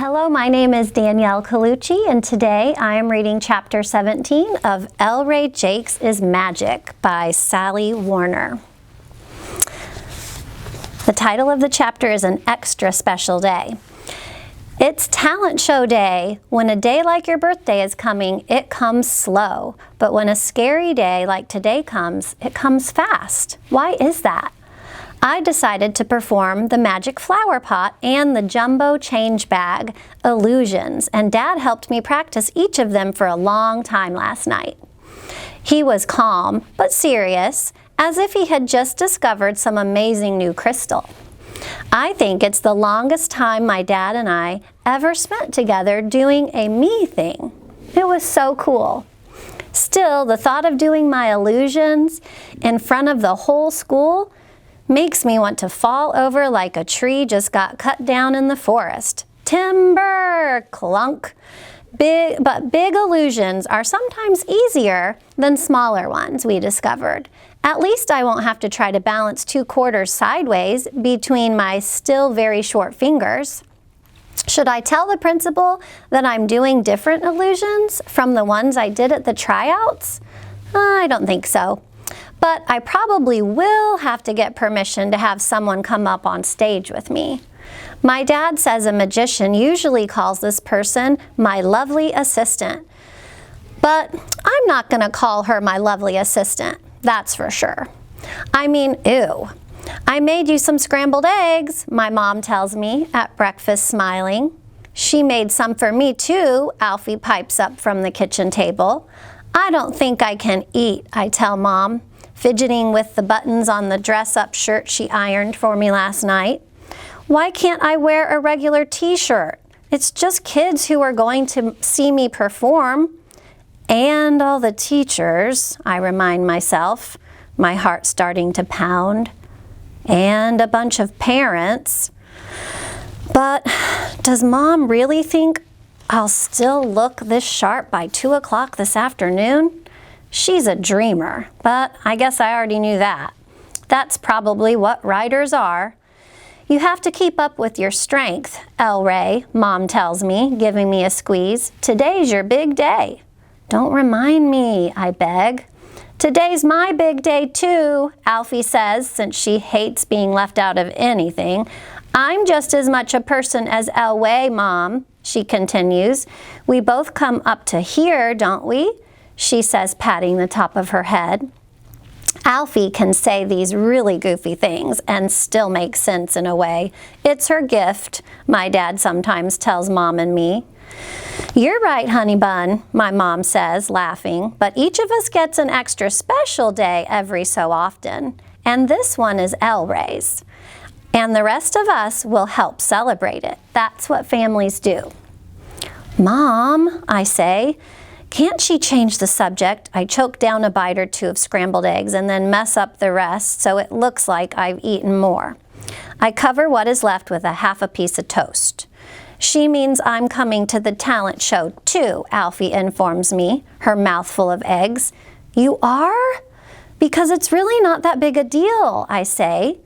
Hello, my name is Danielle Colucci, and today I am reading Chapter 17 of Ellray Jakes is Magic by Sally Warner. The title of the chapter is An Extra Special Day. It's talent show day. When a day like your birthday is coming, it comes slow. But when a scary day like today comes, it comes fast. Why is that? I decided to perform the magic flower pot and the jumbo change bag illusions, and Dad helped me practice each of them for a long time last night. He was calm but serious, as if he had just discovered some amazing new crystal. I think it's the longest time my dad and I ever spent together doing a me thing. It was so cool. Still, the thought of doing my illusions in front of the whole school makes me want to fall over like a tree just got cut down in the forest. Timber! Clunk! But big illusions are sometimes easier than smaller ones, we discovered. At least I won't have to try to balance 2 quarters sideways between my still very short fingers. Should I tell the principal that I'm doing different illusions from the ones I did at the tryouts? I don't think so. But I probably will have to get permission to have someone come up on stage with me. My dad says a magician usually calls this person my lovely assistant. But I'm not going to call her my lovely assistant, that's for sure. I mean, ew. I made you some scrambled eggs, my mom tells me at breakfast, smiling. She made some for me too, Alfie pipes up from the kitchen table. I don't think I can eat, I tell Mom, fidgeting with the buttons on the dress-up shirt she ironed for me last night. Why can't I wear a regular t-shirt? It's just kids who are going to see me perform. And all the teachers, I remind myself, my heart starting to pound. And a bunch of parents. But does Mom really think I'll still look this sharp by 2 o'clock this afternoon? She's a dreamer, but I guess I already knew that. That's probably what writers are. You have to keep up with your strength, Ellray, Mom tells me, giving me a squeeze. Today's your big day. Don't remind me, I beg. Today's my big day too, Alfie says, since she hates being left out of anything. I'm just as much a person as Ellray, Mom, she continues. We both come up to here, don't we? She says, patting the top of her head. Alfie can say these really goofy things and still make sense in a way. It's her gift, my dad sometimes tells Mom and me. You're right, honey bun, my mom says, laughing, but each of us gets an extra special day every so often, and this one is Ellray's. And the rest of us will help celebrate it. That's what families do. Mom, I say, can't she change the subject? I choke down a bite or 2 of scrambled eggs and then mess up the rest so it looks like I've eaten more. I cover what is left with half a piece of toast. She means I'm coming to the talent show too, Alfie informs me, her mouth full of eggs. You are? Because it's really not that big a deal, I say.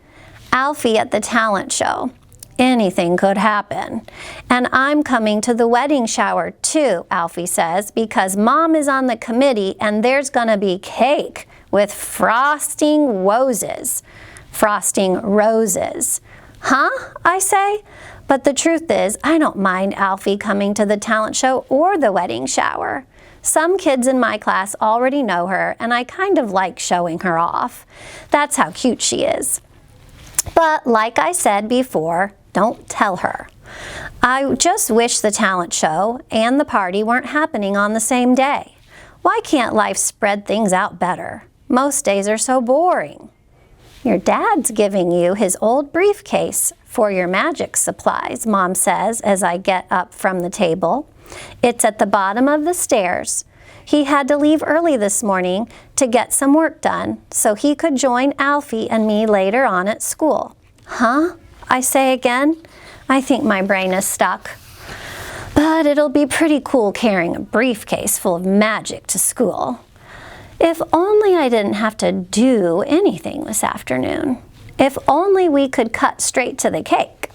Alfie at the talent show. Anything could happen. And I'm coming to the wedding shower too, Alfie says, because Mom is on the committee and there's gonna be cake with frosting roses. Frosting roses. Huh? I say. But the truth is, I don't mind Alfie coming to the talent show or the wedding shower. Some kids in my class already know her, and I kind of like showing her off. That's how cute she is. But like I said before, don't tell her. I just wish the talent show and the party weren't happening on the same day. Why can't life spread things out better? Most days are so boring. Your dad's giving you his old briefcase for your magic supplies, Mom says as I get up from the table. It's at the bottom of the stairs. He had to leave early this morning to get some work done so he could join Alfie and me later on at school. Huh? I say again. I think my brain is stuck. But it'll be pretty cool carrying a briefcase full of magic to school. If only I didn't have to do anything this afternoon. If only we could cut straight to the cake.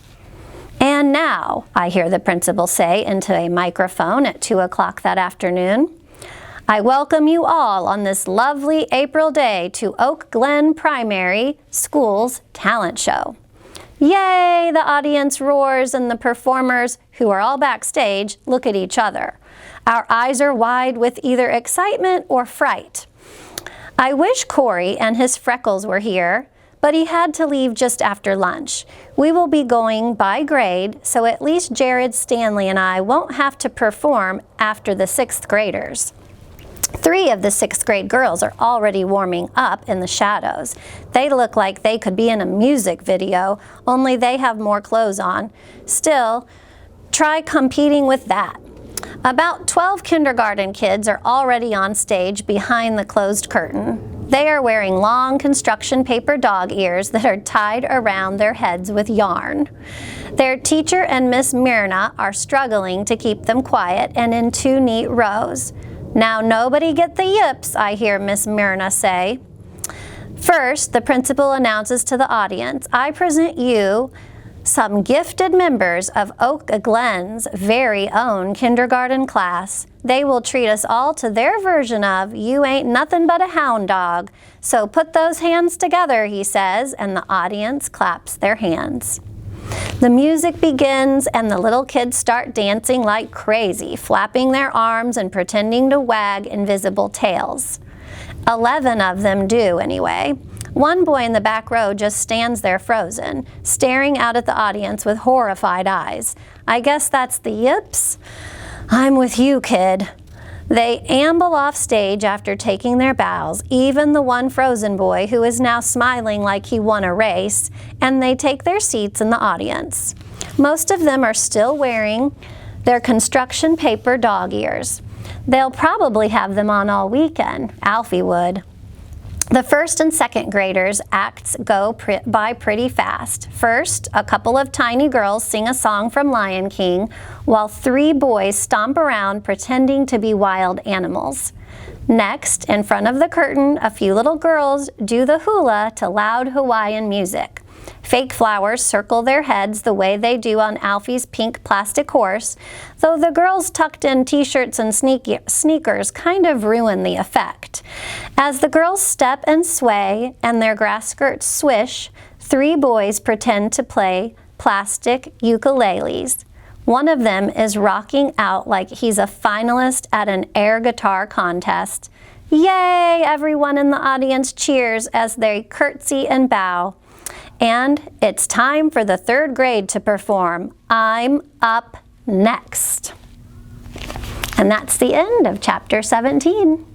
And now, I hear the principal say into a microphone at 2 o'clock that afternoon, I welcome you all on this lovely April day to Oak Glen Primary School's talent show. Yay, the audience roars, and the performers, who are all backstage, look at each other. Our eyes are wide with either excitement or fright. I wish Corey and his freckles were here, but he had to leave just after lunch. We will be going by grade, so at least Jared, Stanley, and I won't have to perform after the 6th graders. 3 of the 6th grade girls are already warming up in the shadows. They look like they could be in a music video, only they have more clothes on. Still, try competing with that. About 12 kindergarten kids are already on stage behind the closed curtain. They are wearing long construction paper dog ears that are tied around their heads with yarn. Their teacher and Miss Myrna are struggling to keep them quiet and in 2 neat rows. Now nobody get the yips, I hear Miss Myrna say. First, the principal announces to the audience, I present you some gifted members of Oak Glen's very own kindergarten class. They will treat us all to their version of You Ain't Nothing But a Hound Dog. So put those hands together, he says, and the audience claps their hands. The music begins and the little kids start dancing like crazy, flapping their arms and pretending to wag invisible tails. 11 of them do, anyway. One boy in the back row just stands there frozen, staring out at the audience with horrified eyes. I guess that's the yips? I'm with you, kid. They amble off stage after taking their bows, even the one frozen boy who is now smiling like he won a race, and they take their seats in the audience. Most of them are still wearing their construction paper dog ears. They'll probably have them on all weekend. Alfie would. The 1st and 2nd graders' acts go by pretty fast. First, a couple of tiny girls sing a song from Lion King, while 3 boys stomp around pretending to be wild animals. Next, in front of the curtain, a few little girls do the hula to loud Hawaiian music. Fake flowers circle their heads the way they do on Alfie's pink plastic horse, though the girls' tucked-in t-shirts and sneakers kind of ruin the effect. As the girls step and sway and their grass skirts swish, 3 boys pretend to play plastic ukuleles. One of them is rocking out like he's a finalist at an air guitar contest. Yay! Everyone in the audience cheers as they curtsy and bow. And it's time for the 3rd grade to perform. I'm up next. And that's the end of chapter 17.